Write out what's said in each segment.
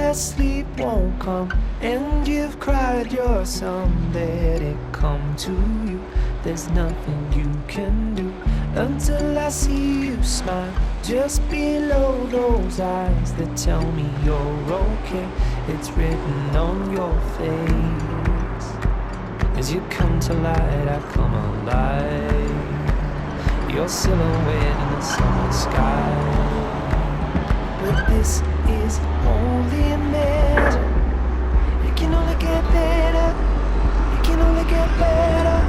that sleep won't come, and you've cried your song, let it come to you. There's nothing you can do until I see you smile just below those eyes that tell me you're okay. It's written on your face. As you come to light, I come alive. Your silhouette in the summer sky. But this is only a measure. It can only get better. It can only get better.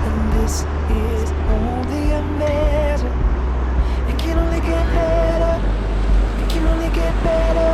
And this is only a measure. It can only get better. It can only get better.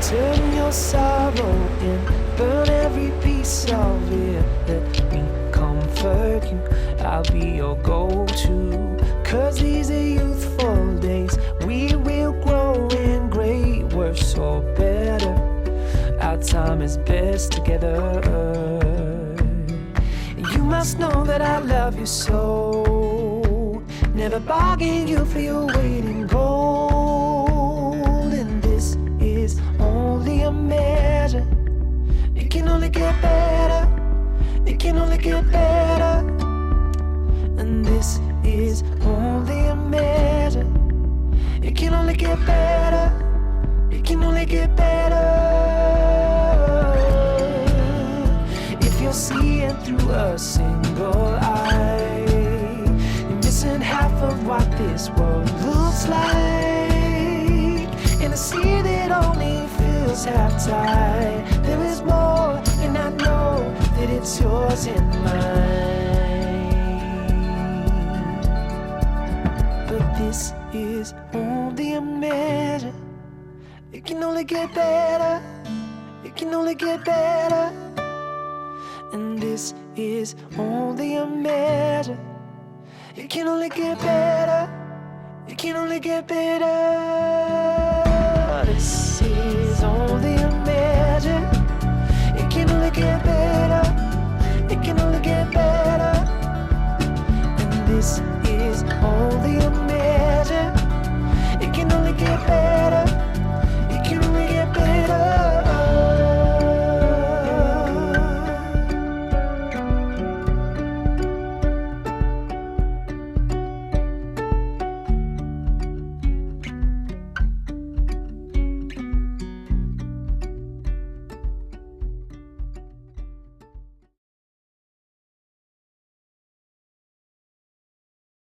Turn your sorrow in, burn every piece of it. Let me comfort you, I'll be your go-to. Cause these are youthful days, we will grow in great, worse or better. Our time is best together. You must know that I love you so. Never bargain you for your weight in gold. And this is only a measure. It can only get better. It can only get better. And this is only a measure. It can only get better. It can only get better. If you're seeing through a single eye, you're missing half of what this world looks like. In a sea that only feels half tide, there is more, and I know that it's yours and mine. But this is only a measure. It can only get better. It can only get better. And this is only a measure. It can only get better. It can only get better. This is only a measure. It can only get better.